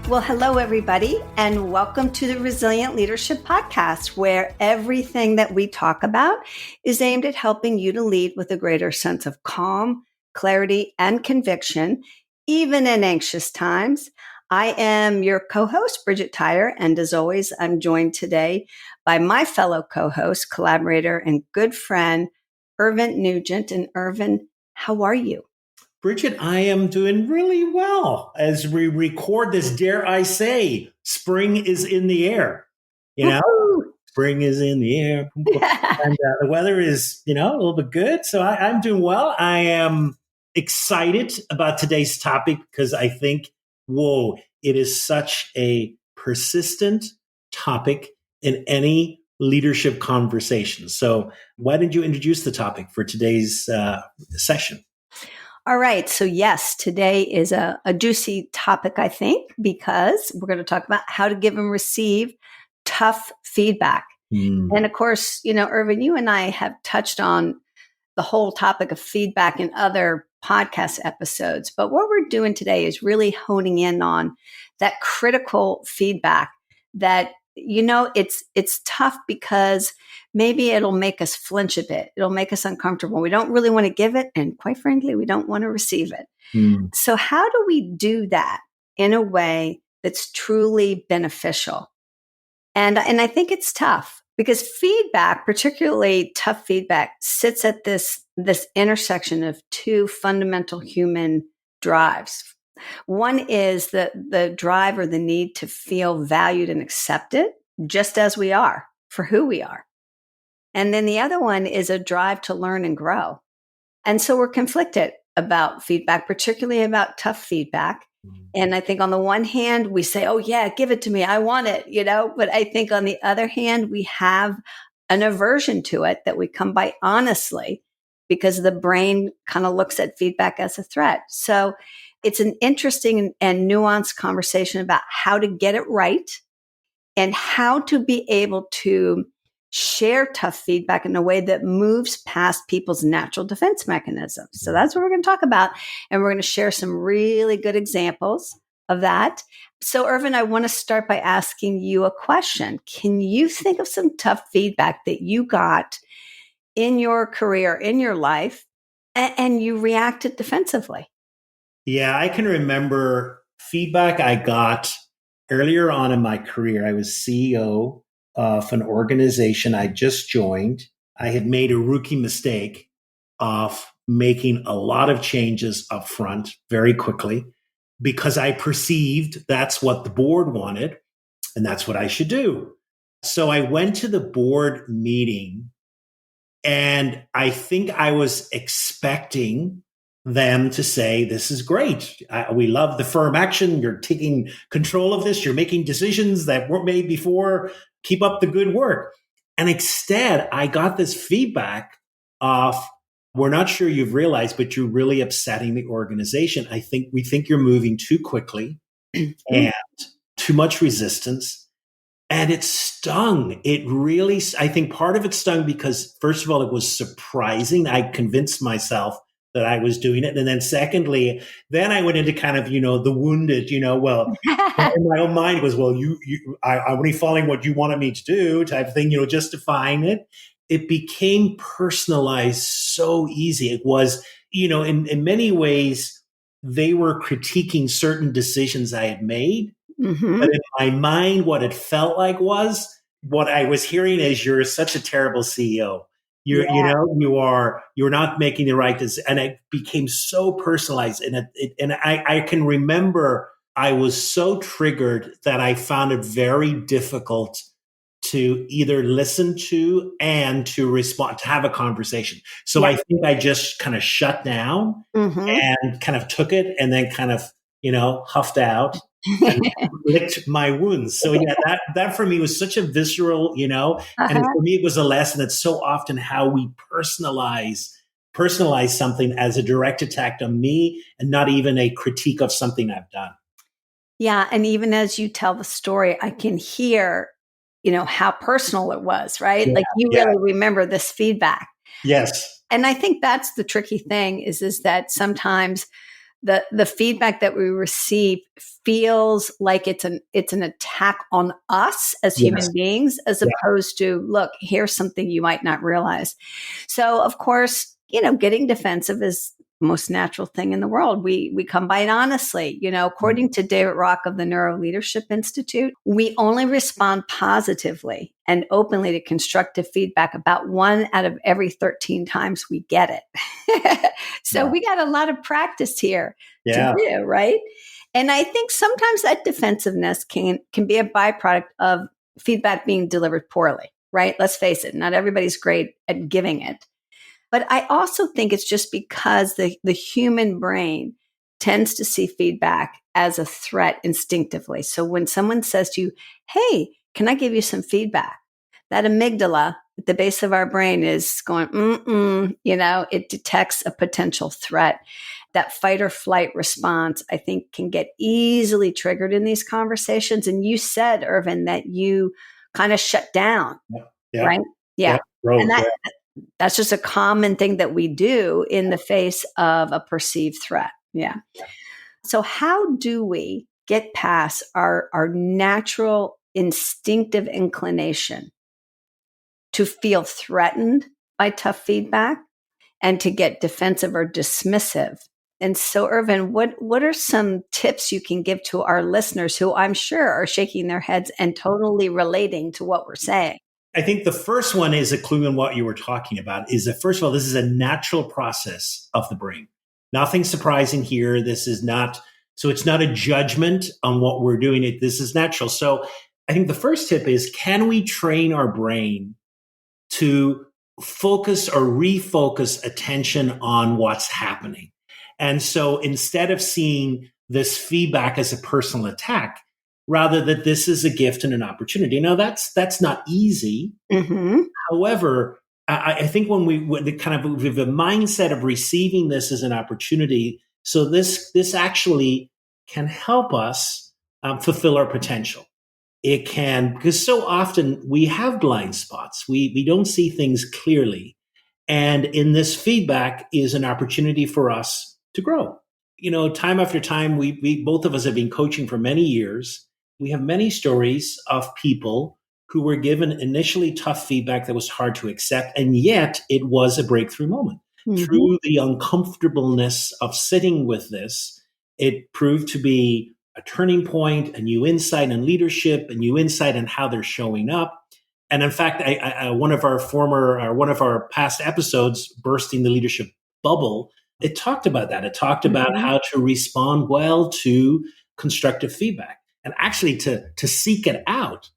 Well, hello, everybody, and welcome to the Resilient Leadership Podcast, where everything that we talk about is aimed at helping you to lead with a greater sense of calm, clarity, and conviction, even in anxious times. I am your co-host, Bridgette Tyre, and as always, I'm joined today by my fellow co-host, collaborator, and good friend, Irvin Nugent. And Irvin, how are you? Bridgette, I am doing really well as we record this. Dare I say, spring is in the air. Spring is in the air. And the weather is, a little bit good. So I'm doing well. I am excited about today's topic because I think, it is such a persistent topic in any leadership conversation. So why didn't you introduce the topic for today's session? All right. So yes, today is a juicy topic, I think, because we're going to talk about how to give and receive tough feedback. And of course, Irvin, you and I have touched on the whole topic of feedback in other podcast episodes. But what we're doing today is really honing in on that critical feedback that, it's tough because maybe it'll make us flinch a bit. It'll make us uncomfortable. We don't really want to give it. And quite frankly, we don't want to receive it. So how do we do that in a way that's truly beneficial? And I think it's tough because feedback, particularly tough feedback, sits at this intersection of two fundamental human drives. One is the drive or the need to feel valued and accepted just as we are for who we are. And then the other one is a drive to learn and grow. And so we're conflicted about feedback, particularly about tough feedback. And I think on the one hand, we say, oh yeah, give it to me. I want it, but I think on the other hand, we have an aversion to it that we come by honestly because the brain kind of looks at feedback as a threat. So it's an interesting and nuanced conversation about how to get it right and how to be able to share tough feedback in a way that moves past people's natural defense mechanisms. So that's what we're going to talk about. And we're going to share some really good examples of that. So Irvin, I want to start by asking you a question. Can you think of some tough feedback that you got in your career, in your life, and you reacted defensively? Yeah, I can remember feedback I got earlier on in my career. I was CEO of an organization I just joined. I had made a rookie mistake of making a lot of changes up front very quickly because I perceived that's what the board wanted and that's what I should do. So I went to the board meeting and I think I was expecting them to say, this is great. We love the firm action. You're taking control of this. You're making decisions that weren't made before. Keep up the good work. And instead, I got this feedback of, we're not sure you've realized, but you're really upsetting the organization. We think you're moving too quickly and too much resistance. And it stung. I think part of it stung because, first of all, it was surprising. I convinced myself that I was doing it. And then secondly, then I went into kind of, the wounded, in my own mind was, I'm only following what you wanted me to do type of thing, justifying it. It became personalized so easy. It was, in many ways, they were critiquing certain decisions I had made. Mm-hmm. But in my mind, what it felt like was what I was hearing is, you're such a terrible CEO. You're not making the right decision. And it became so personalized. And I can remember I was so triggered that I found it very difficult to either listen to and to respond, to have a conversation. So I think I just kind of shut down and kind of took it and then kind of, huffed out and licked my wounds. So that for me was such a visceral, and for me, it was a lesson that so often how we personalize something as a direct attack on me and not even a critique of something I've done. Yeah. And even as you tell the story, I can hear, how personal it was, right? Like you really remember this feedback. Yes. And I think that's the tricky thing is that sometimes the feedback that we receive feels like it's an attack on us as human beings, as opposed to, look, here's something you might not realize. So of course, getting defensive is the most natural thing in the world. We come by it honestly. According to David Rock of the Neuro Leadership Institute, we only respond positively and openly to constructive feedback about 1 out of every 13 times we get it. So we got a lot of practice here to do, right? And I think sometimes that defensiveness can be a byproduct of feedback being delivered poorly, right? Let's face it, not everybody's great at giving it. But I also think it's just because the human brain tends to see feedback as a threat instinctively. So when someone says to you, hey, can I give you some feedback? That amygdala at the base of our brain is going, it detects a potential threat. That fight or flight response, I think, can get easily triggered in these conversations. And you said, Irvin, that you kind of shut down, right? Yeah. And that's just a common thing that we do in the face of a perceived threat. Yeah. So how do we get past our natural instinctive inclination to feel threatened by tough feedback and to get defensive or dismissive? And so, Irvin, what are some tips you can give to our listeners who I'm sure are shaking their heads and totally relating to what we're saying? I think the first one is a clue in what you were talking about, is that, first of all, this is a natural process of the brain. Nothing surprising here. It's not a judgment on what we're doing. This is natural. So I think the first tip is, can we train our brain to focus or refocus attention on what's happening? And so instead of seeing this feedback as a personal attack, rather that this is a gift and an opportunity. Now that's not easy. Mm-hmm. However, I think when we have a mindset of receiving this as an opportunity, so this actually can help us fulfill our potential. It can, because so often we have blind spots. We don't see things clearly. And in this feedback is an opportunity for us to grow. Time after time, we both of us have been coaching for many years. We have many stories of people who were given initially tough feedback that was hard to accept, and yet it was a breakthrough moment. Mm-hmm. Through the uncomfortableness of sitting with this, it proved to be a turning point, a new insight in leadership, a new insight in how they're showing up. And in fact, one of our past episodes, Bursting the Leadership Bubble, it talked about that. It talked about how to respond well to constructive feedback. And actually to seek it out,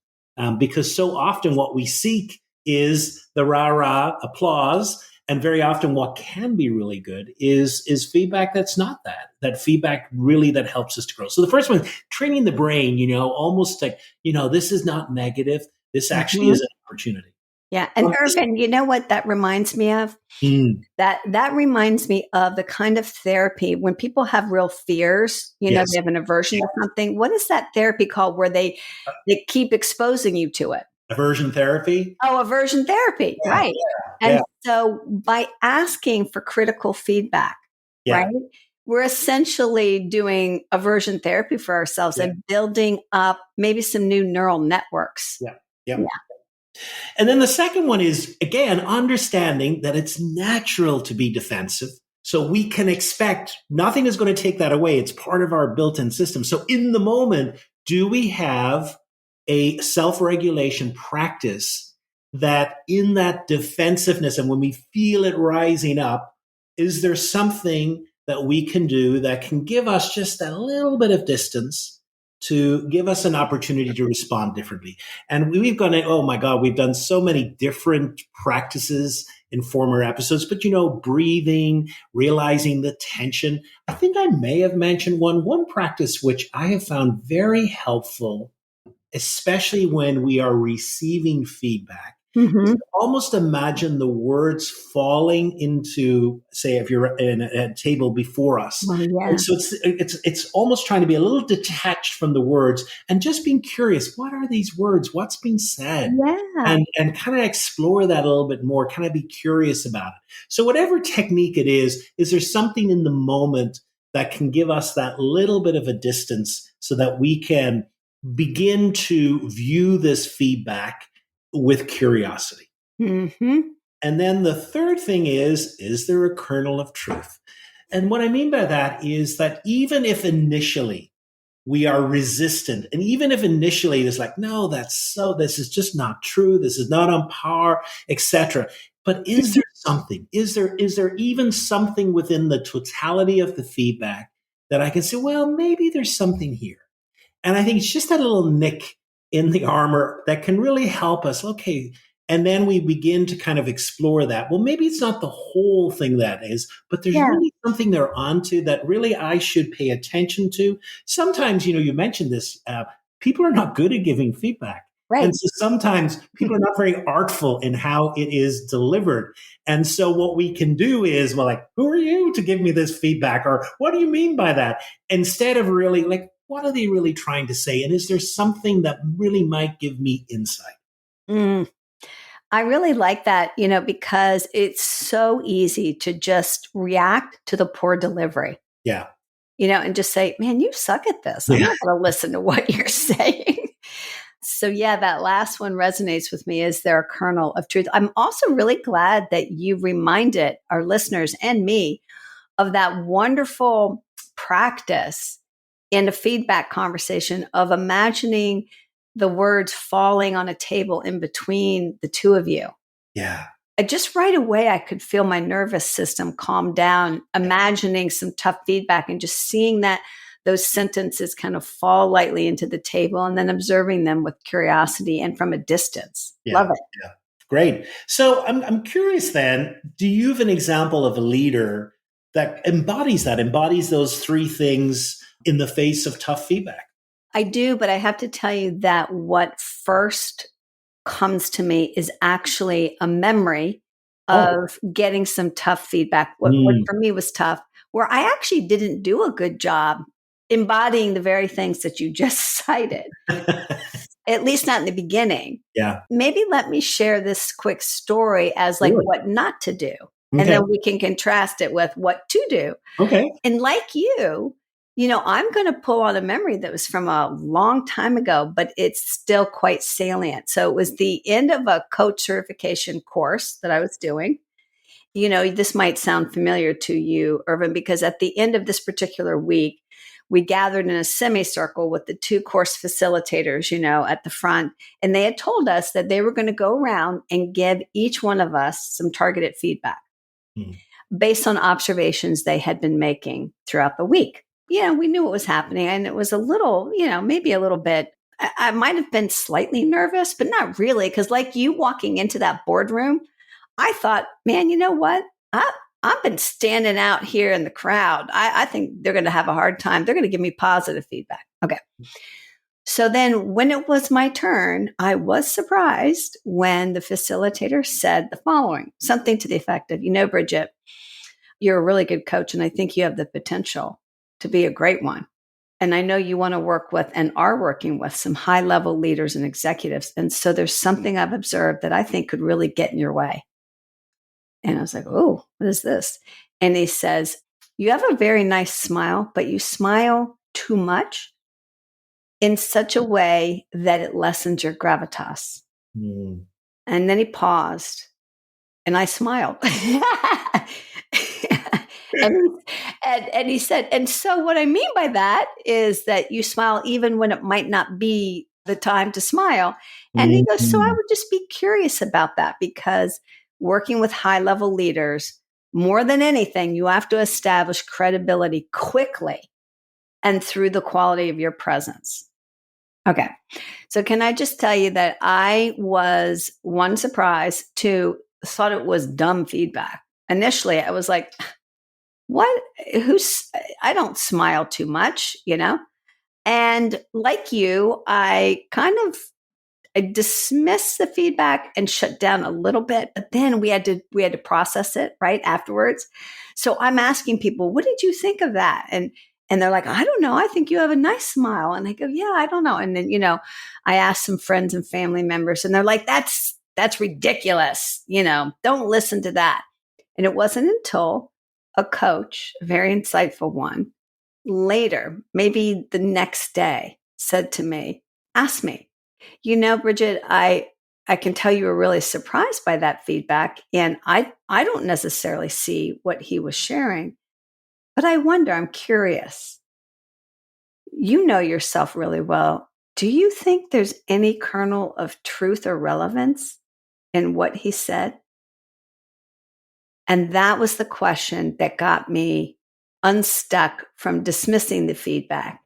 because so often what we seek is the rah-rah applause, and very often what can be really good is feedback that's not that feedback really that helps us to grow. So the first one, training the brain, almost like, this is not negative. This actually is an opportunity. Yeah. And Irvin, you know what that reminds me of? That reminds me of the kind of therapy when people have real fears, they have an aversion to something. What is that therapy called where they keep exposing you to it? Aversion therapy? Oh, aversion therapy. Yeah, right. Yeah, and so by asking for critical feedback, right, we're essentially doing aversion therapy for ourselves and building up maybe some new neural networks. Yeah. And then the second one is, again, understanding that it's natural to be defensive. So we can expect nothing is going to take that away. It's part of our built-in system. So in the moment, do we have a self-regulation practice that in that defensiveness, and when we feel it rising up, is there something that we can do that can give us just a little bit of distance to give us an opportunity to respond differently? And we've gone, oh my God, we've done so many different practices in former episodes, but breathing, realizing the tension. I think I may have mentioned one practice which I have found very helpful, especially when we are receiving feedback. Mm-hmm. Almost imagine the words falling into, say, if you're in a table before us. Oh, yeah. And so it's almost trying to be a little detached from the words and just being curious. What are these words? What's being said? Yeah. And kind of explore that a little bit more, kind of be curious about it. So whatever technique it is there something in the moment that can give us that little bit of a distance so that we can begin to view this feedback with curiosity. Mm-hmm. And then the third thing is there a kernel of truth? And what I mean by that is that even if initially we are resistant, and even if initially it's like, no, this is just not true, this is not on par, etc. But is there something? Is there even something within the totality of the feedback that I can say, well, maybe there's something here? And I think it's just that little nick in the armor that can really help us. Okay. And then we begin to kind of explore that. Well, maybe it's not the whole thing that is, but there's really something they're onto that really I should pay attention to. Sometimes, you mentioned this, people are not good at giving feedback. Right. And so sometimes people are not very artful in how it is delivered. And so what we can do is, well, like, who are you to give me this feedback? Or what do you mean by that? Instead of really like, what are they really trying to say? And is there something that really might give me insight? I really like that, because it's so easy to just react to the poor delivery. Yeah. And just say, man, you suck at this. I'm not going to listen to what you're saying. So yeah, that last one resonates with me. Is there a kernel of truth? I'm also really glad that you reminded our listeners and me of that wonderful practice in a feedback conversation of imagining the words falling on a table in between the two of you. Yeah. Just right away, I could feel my nervous system calm down, imagining some tough feedback and just seeing that those sentences kind of fall lightly into the table and then observing them with curiosity and from a distance. Yeah. Love it. Yeah. Great. So I'm curious then, do you have an example of a leader that embodies those three things in the face of tough feedback? I do, but I have to tell you that what first comes to me is actually a memory of getting some tough feedback. What for me was tough, where I actually didn't do a good job embodying the very things that you just cited, at least not in the beginning. Yeah. Maybe let me share this quick story as like what not to do. Okay. And then we can contrast it with what to do. Okay. And like you, I'm going to pull on a memory that was from a long time ago, but it's still quite salient. So it was the end of a coach certification course that I was doing. This might sound familiar to you, Irvin, because at the end of this particular week, we gathered in a semicircle with the two course facilitators, at the front. And they had told us that they were going to go around and give each one of us some targeted feedback based on observations they had been making throughout the week. We knew what was happening, and it was a little, maybe a little bit, I might have been slightly nervous, but not really. Because like you walking into that boardroom, I thought, man, you know what? I've been standing out here in the crowd. I think they're going to have a hard time. They're going to give me positive feedback. Okay. So then when it was my turn, I was surprised when the facilitator said the following, something to the effect of, Bridgette, you're a really good coach, and I think you have the potential to be a great one. And I know you want to work with and are working with some high level leaders and executives. And so there's something I've observed that I think could really get in your way. And I was like, oh, what is this? And he says, you have a very nice smile, but you smile too much in such a way that it lessens your gravitas. And then he paused and I smiled. And he said, and so what I mean by that is that you smile even when it might not be the time to smile. And he goes, so I would just be curious about that, because working with high level leaders, more than anything, you have to establish credibility quickly and through the quality of your presence. Okay. So can I just tell you that I was, one, surprised, two, thought it was dumb feedback. Initially, I was like, what? I don't smile too much, And like you, I dismissed the feedback and shut down a little bit, but then we had to process it right afterwards. So I'm asking people, what did you think of that? And they're like, I don't know. I think you have a nice smile. And I go, yeah, I don't know. And then, I asked some friends and family members, and they're like, that's ridiculous. Don't listen to that. And it wasn't until a coach, a very insightful one, later, maybe the next day, said to me, ask me, Bridgette, I can tell you were really surprised by that feedback. And I don't necessarily see what he was sharing, but I wonder, I'm curious. You know yourself really well. Do you think there's any kernel of truth or relevance in what he said? And that was the question that got me unstuck from dismissing the feedback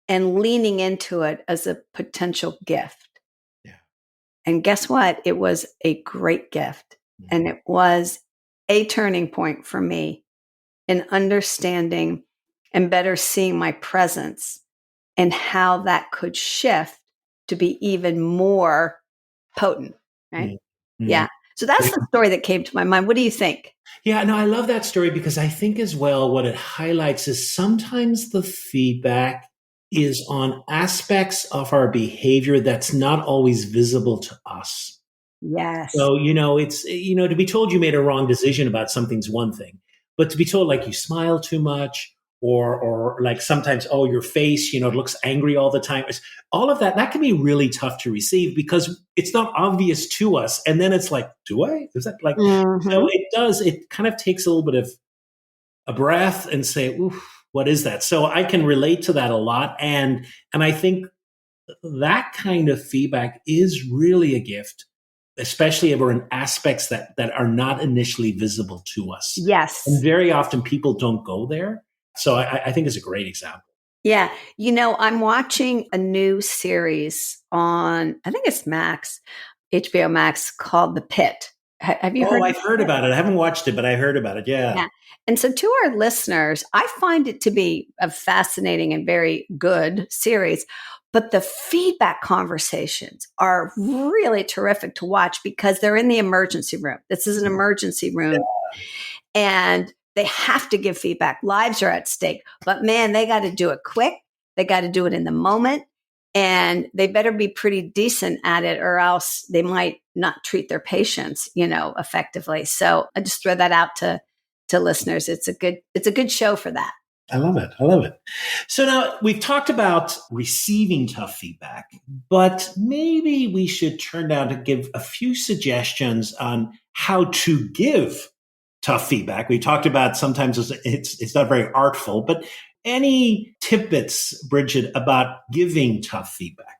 and leaning into it as a potential gift. Yeah. And guess what? It was a great gift. Mm-hmm. And it was a turning point for me in understanding and better seeing my presence and how that could shift to be even more potent. Right? Mm-hmm. Yeah. So that's the story that came to my mind. What do you think? Yeah, no, I love that story because I think as well what it highlights is sometimes the feedback is on aspects of our behavior that's not always visible to us. Yes. So, it's, to be told you made a wrong decision about something's one thing, but to be told like you smile too much or like sometimes, oh, your face, it looks angry all the time. All of that can be really tough to receive because it's not obvious to us. And then it's like, do I? Is that like, So it kind of takes a little bit of a breath and say, oof, what is that? So I can relate to that a lot. And I think that kind of feedback is really a gift, especially if we're in aspects that are not initially visible to us. Yes. And very often people don't go there. So I think it's a great example. Yeah. I'm watching a new series on, I think it's Max, HBO Max, called The Pit. Have you heard? Oh, I've heard about it. I haven't watched it, but I heard about it. Yeah. And so to our listeners, I find it to be a fascinating and very good series. But the feedback conversations are really terrific to watch because they're in the emergency room. This is an emergency room. Yeah. And they have to give feedback. Lives are at stake. But man, they got to do it quick. They got to do it in the moment. And they better be pretty decent at it or else they might not treat their patients, effectively. So I just throw that out to listeners. It's a good show for that. I love it. So now we've talked about receiving tough feedback, but maybe we should turn now to give a few suggestions on how to give tough feedback. We talked about sometimes it's not very artful, but any tidbits, Bridgette, about giving tough feedback?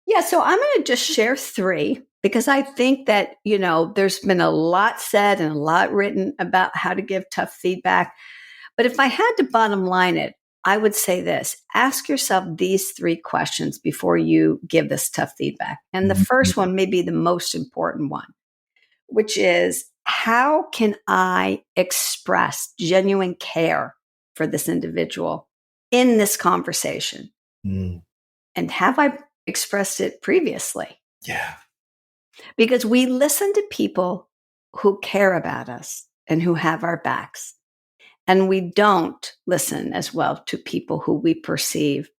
Yeah, so I'm going to just share 3 because I think that, there's been a lot said and a lot written about how to give tough feedback. But if I had to bottom line it, I would say this: ask yourself these 3 questions before you give this tough feedback. And the first one may be the most important one, which is, how can I express genuine care for this individual in this conversation? And have I expressed it previously? Yeah. Because we listen to people who care about us and who have our backs. And we don't listen as well to people who we perceive,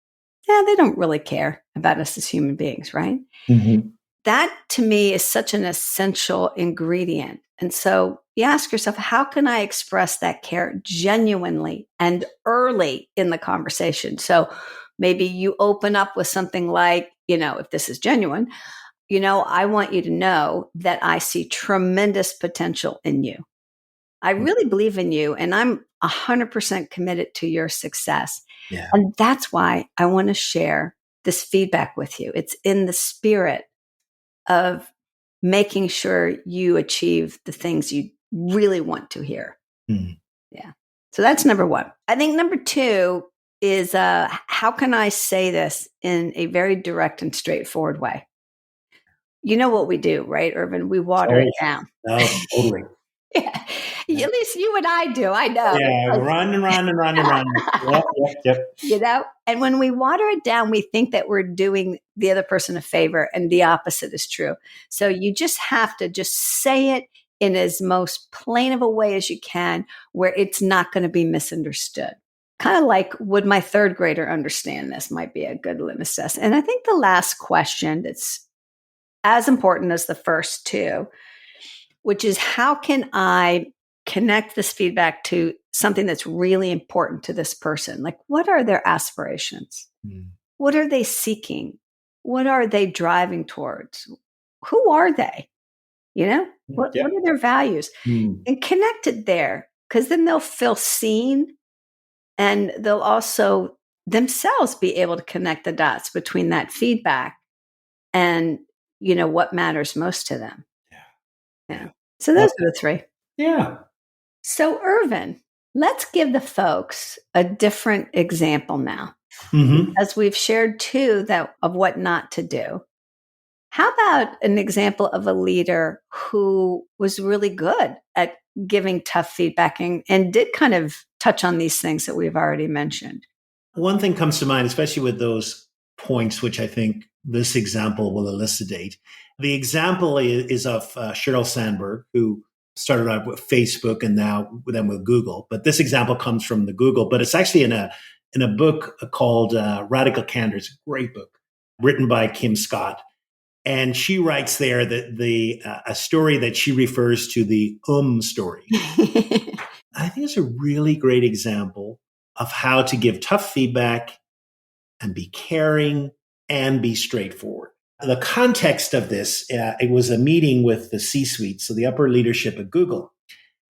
they don't really care about us as human beings, right? Mm-hmm. That to me is such an essential ingredient. And so you ask yourself, how can I express that care genuinely and early in the conversation? So maybe you open up with something like, if this is genuine, I want you to know that I see tremendous potential in you. I really believe in you and I'm 100% committed to your success. Yeah. And that's why I want to share this feedback with you. It's in the spirit of making sure you achieve the things you really want to hear. Mm-hmm. Yeah. So that's number 1. I think number 2 is how can I say this in a very direct and straightforward way? You know what we do, right, Irvin? We water it down. No, totally. Yeah. At least you and I do. I know. Yeah, run. Yep. And when we water it down, we think that we're doing the other person a favor, and the opposite is true. So you just have to just say it in as most plain of a way as you can, where it's not going to be misunderstood. Kind of like, would my 3rd grader understand this? Might be a good litmus test. And I think the last question that's as important as the first 2, which is, how can I connect this feedback to something that's really important to this person. Like, what are their aspirations? What are they seeking? What are they driving towards? Who are they? What are their values? And connect it there, because then they'll feel seen, and they'll also themselves be able to connect the dots between that feedback and, what matters most to them. Yeah. So those are the three. Yeah. So, Irvin, let's give the folks a different example now, as we've shared two of what not to do. How about an example of a leader who was really good at giving tough feedback and did kind of touch on these things that we've already mentioned? One thing comes to mind, especially with those points, which I think this example will elucidate. The example is of Cheryl Sandberg, who started out with Facebook and now then with Google. But this example comes from the Google, but it's actually in a book called Radical Candor. It's a great book written by Kim Scott. And she writes there that a story that she refers to the story. I think it's a really great example of how to give tough feedback and be caring and be straightforward. The context of this, it was a meeting with the C-suite, so the upper leadership at Google.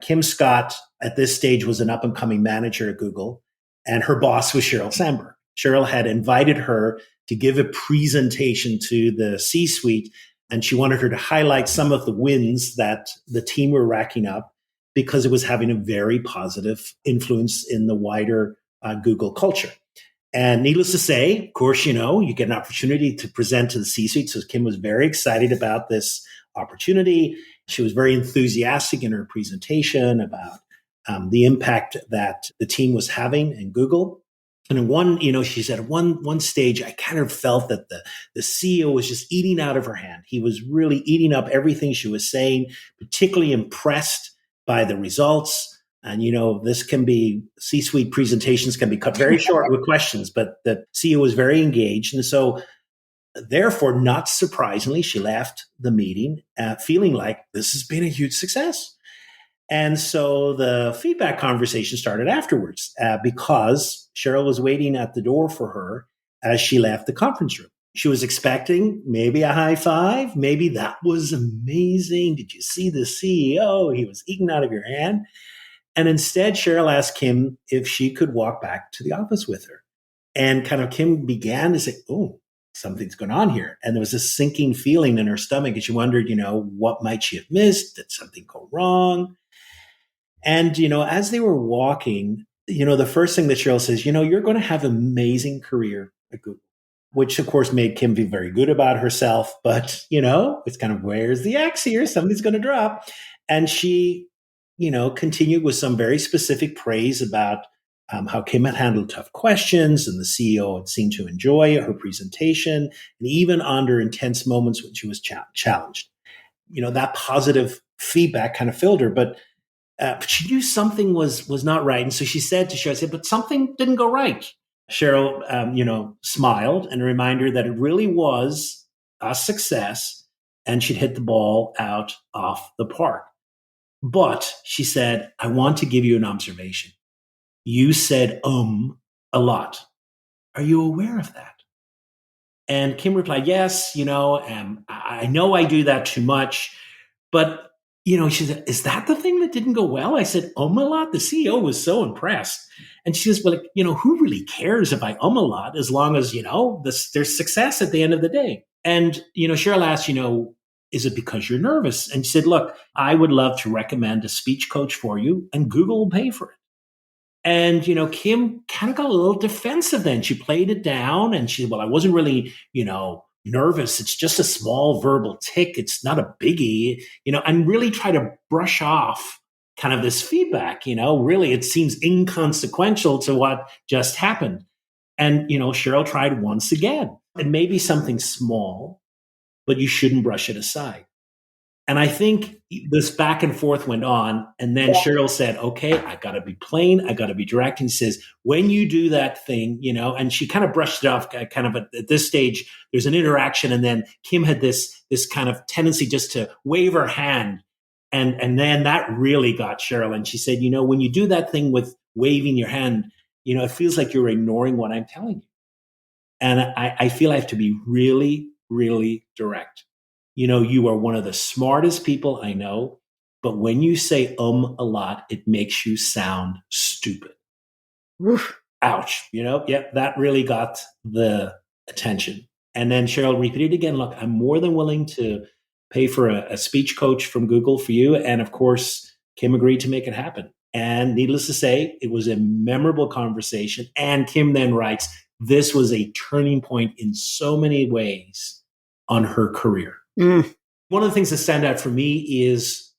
Kim Scott, at this stage, was an up-and-coming manager at Google, and her boss was Cheryl Sandberg. Cheryl had invited her to give a presentation to the C-suite, and she wanted her to highlight some of the wins that the team were racking up because it was having a very positive influence in the wider Google culture. And needless to say, of course, you get an opportunity to present to the C-suite. So Kim was very excited about this opportunity. She was very enthusiastic in her presentation about the impact that the team was having in Google. And in one, she said at one stage, I kind of felt that the CEO was just eating out of her hand. He was really eating up everything she was saying, particularly impressed by the results. And, this can be, C-suite presentations can be cut very short with questions, but the CEO was very engaged. And so, therefore, not surprisingly, she left the meeting feeling like this has been a huge success. And so the feedback conversation started afterwards because Cheryl was waiting at the door for her as she left the conference room. She was expecting maybe a high five. Maybe that was amazing. Did you see the CEO? He was eating out of your hand. And instead, Cheryl asked Kim if she could walk back to the office with her. And kind of Kim began to say, oh, something's going on here. And there was a sinking feeling in her stomach. And she wondered, what might she have missed? Did something go wrong? And, as they were walking, the first thing that Cheryl says, you're going to have an amazing career at Google, which of course made Kim feel very good about herself. But, it's kind of, where's the axe here? Something's going to drop. And she, continued with some very specific praise about how Kim had handled tough questions, and the CEO had seemed to enjoy her presentation, and even under intense moments when she was challenged. That positive feedback kind of filled her, but she knew something was not right. And so she said to Cheryl, but something didn't go right. Cheryl, smiled and a reminder that it really was a success, and she'd hit the ball out off the park. But she said, I want to give you an observation. You said a lot. Are you aware of that? And Kim replied, yes, I know I do that too much. But, she said, is that the thing that didn't go well? I said, a lot. The CEO was so impressed. And she says, well, who really cares if I a lot as long as, there's success at the end of the day? And, Cheryl asked, is it because you're nervous? And she said, look, I would love to recommend a speech coach for you, and Google will pay for it. And, Kim kind of got a little defensive then. She played it down and she said, well, I wasn't really, nervous. It's just a small verbal tick. It's not a biggie, and really try to brush off kind of this feedback, really it seems inconsequential to what just happened. And, Cheryl tried once again. It may be something small, but you shouldn't brush it aside. And I think this back and forth went on. And then Cheryl said, okay, I got to be plain. I got to be direct. And she says, when you do that thing, and she kind of brushed it off kind of at this stage, there's an interaction. And then Kim had this kind of tendency just to wave her hand. And then that really got Cheryl. And she said, when you do that thing with waving your hand, it feels like you're ignoring what I'm telling you. And I feel I have to be really, really direct. You are one of the smartest people I know, but when you say a lot, it makes you sound stupid. Oof. Ouch. That really got the attention. And then Cheryl repeated again, look, I'm more than willing to pay for a speech coach from Google for you. And of course, Kim agreed to make it happen. And needless to say, it was a memorable conversation. And Kim then writes, this was a turning point in so many ways on her career. One of the things that stand out for me is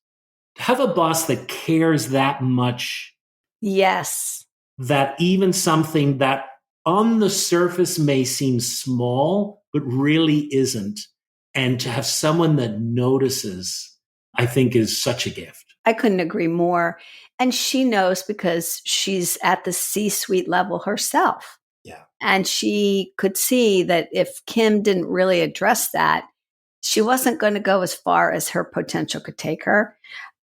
to have a boss that cares that much. Yes. That even something that on the surface may seem small, but really isn't. And to have someone that notices, I think is such a gift. I couldn't agree more. And she knows because she's at the C-suite level herself. Yeah. And she could see that if Kim didn't really address that, she wasn't going to go as far as her potential could take her.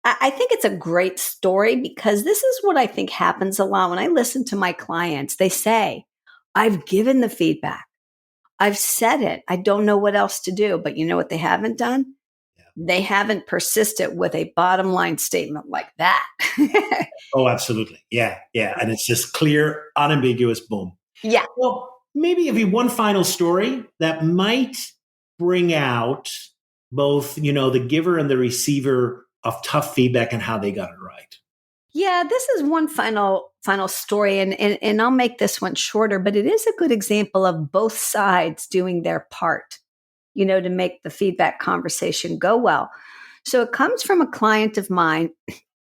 I think it's a great story because this is what I think happens a lot. When I listen to my clients, they say, I've given the feedback. I've said it. I don't know what else to do. But you know what they haven't done? Yeah. They haven't persisted with a bottom line statement like that. Oh, absolutely. Yeah. Yeah. And it's just clear, unambiguous, boom. Yeah. Well, maybe if you one final story that might bring out both, the giver and the receiver of tough feedback and how they got it right. Yeah, this is one final story, and I'll make this one shorter, but it is a good example of both sides doing their part, to make the feedback conversation go well. So it comes from a client of mine,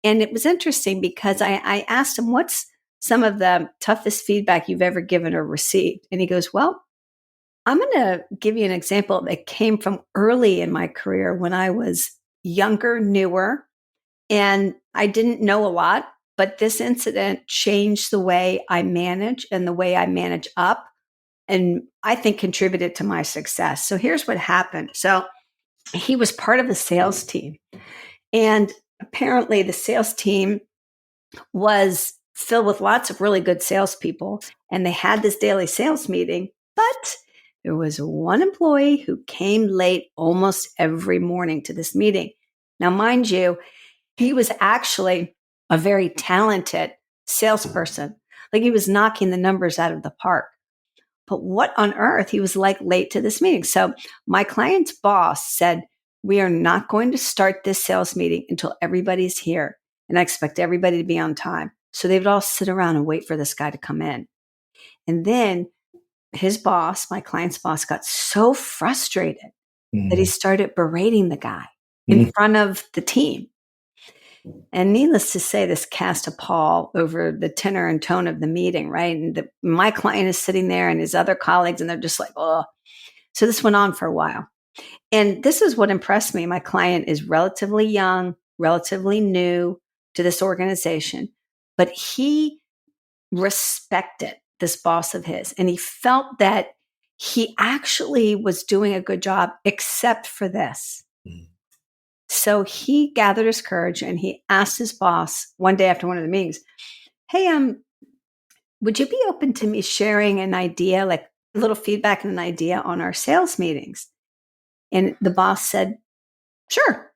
and it was interesting because I asked him, what's some of the toughest feedback you've ever given or received? And he goes, well, I'm going to give you an example that came from early in my career when I was younger, newer, and I didn't know a lot, but this incident changed the way I manage and the way I manage up, and I think contributed to my success. So here's what happened. So he was part of the sales team, and apparently the sales team was filled with lots of really good salespeople, and they had this daily sales meeting, but there was one employee who came late almost every morning to this meeting. Now, mind you, he was actually a very talented salesperson. Like he was knocking the numbers out of the park. But what on earth? He was like late to this meeting. So my client's boss said, we are not going to start this sales meeting until everybody's here. And I expect everybody to be on time. So they would all sit around and wait for this guy to come in. And then his boss, my client's boss, got so frustrated that he started berating the guy in front of the team. And needless to say, this cast a pall over the tenor and tone of the meeting, right? And my client is sitting there and his other colleagues, and they're just like, oh. So this went on for a while. And this is what impressed me. My client is relatively young, relatively new to this organization, but he respected this boss of his. And he felt that he actually was doing a good job, except for this. So he gathered his courage and he asked his boss one day after one of the meetings, hey, would you be open to me sharing an idea, like a little feedback and an idea on our sales meetings? And the boss said, sure.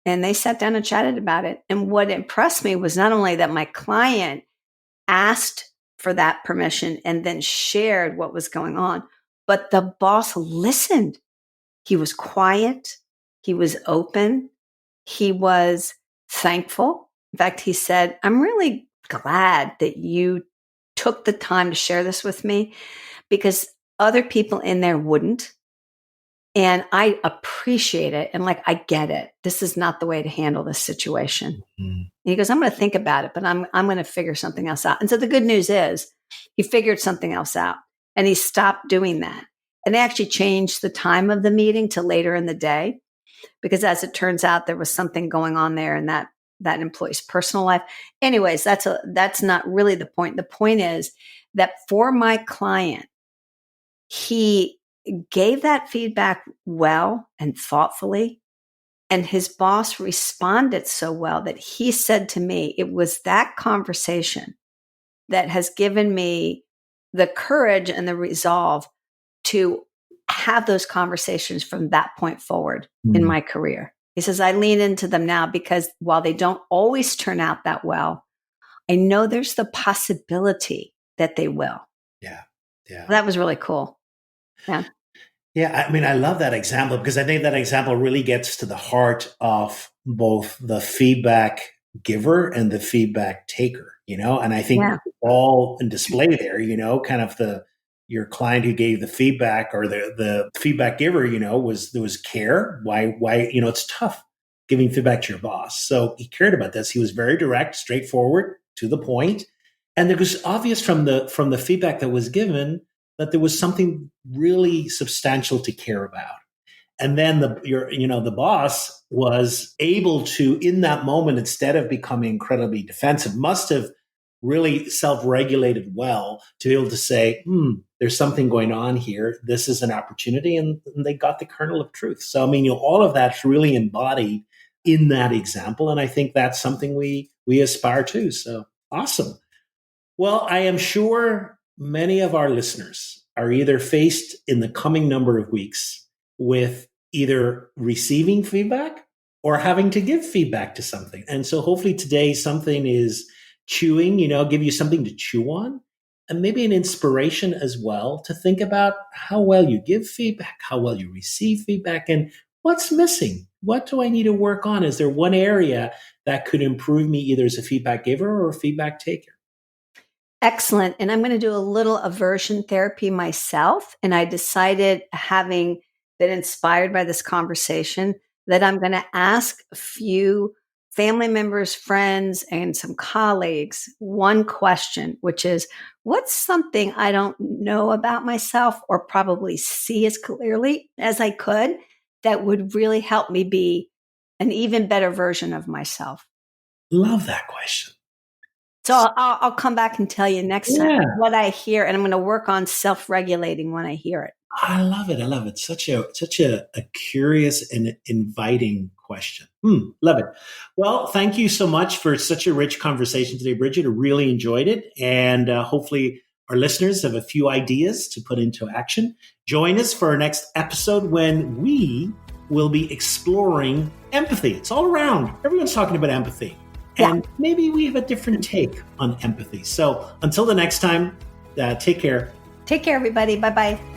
And they sat down and chatted about it. And what impressed me was not only that my client asked for that permission and then shared what was going on, but the boss listened. He was quiet. He was open. He was thankful. In fact, he said, I'm really glad that you took the time to share this with me because other people in there wouldn't. And I appreciate it. And like, I get it. This is not the way to handle this situation. And he goes, I'm going to think about it, but I'm going to figure something else out. And so the good news is he figured something else out and he stopped doing that. And they actually changed the time of the meeting to later in the day because as it turns out, there was something going on there in that employee's personal life. Anyways, that's not really the point. The point is that for my client, he gave that feedback well and thoughtfully. And his boss responded so well that he said to me, it was that conversation that has given me the courage and the resolve to have those conversations from that point forward in my career. He says, I lean into them now because while they don't always turn out that well, I know there's the possibility that they will. Yeah. Yeah. That was really cool. Yeah. Yeah. I mean, I love that example because I think that example really gets to the heart of both the feedback giver and the feedback taker, and I think all in display there, kind of your client who gave the feedback or the feedback giver, there was care. Why, it's tough giving feedback to your boss. So he cared about this. He was very direct, straightforward, to the point. And it was obvious from the feedback that was given that there was something really substantial to care about. And then the boss was able to, in that moment, instead of becoming incredibly defensive, must have really self-regulated well to be able to say, there's something going on here. This is an opportunity. And they got the kernel of truth. So, I mean, all of that's really embodied in that example. And I think that's something we aspire to. So awesome. Well, I am sure many of our listeners are either faced in the coming number of weeks with either receiving feedback or having to give feedback to something. And so hopefully today something is chewing, give you something to chew on, and maybe an inspiration as well to think about how well you give feedback, how well you receive feedback, and what's missing. What do I need to work on? Is there one area that could improve me either as a feedback giver or a feedback taker? Excellent. And I'm going to do a little aversion therapy myself. And I decided, having been inspired by this conversation, that I'm going to ask a few family members, friends, and some colleagues one question, which is, what's something I don't know about myself or probably see as clearly as I could that would really help me be an even better version of myself? Love that question. So I'll come back and tell you next time what I hear, and I'm going to work on self-regulating when I hear it. I love it. I love it. Such a curious and inviting question. Love it. Well, thank you so much for such a rich conversation today, Bridgette. I really enjoyed it. And hopefully our listeners have a few ideas to put into action. Join us for our next episode when we will be exploring empathy. It's all around. Everyone's talking about empathy. And maybe we have a different take on empathy. So until the next time, take care. Take care, everybody. Bye-bye.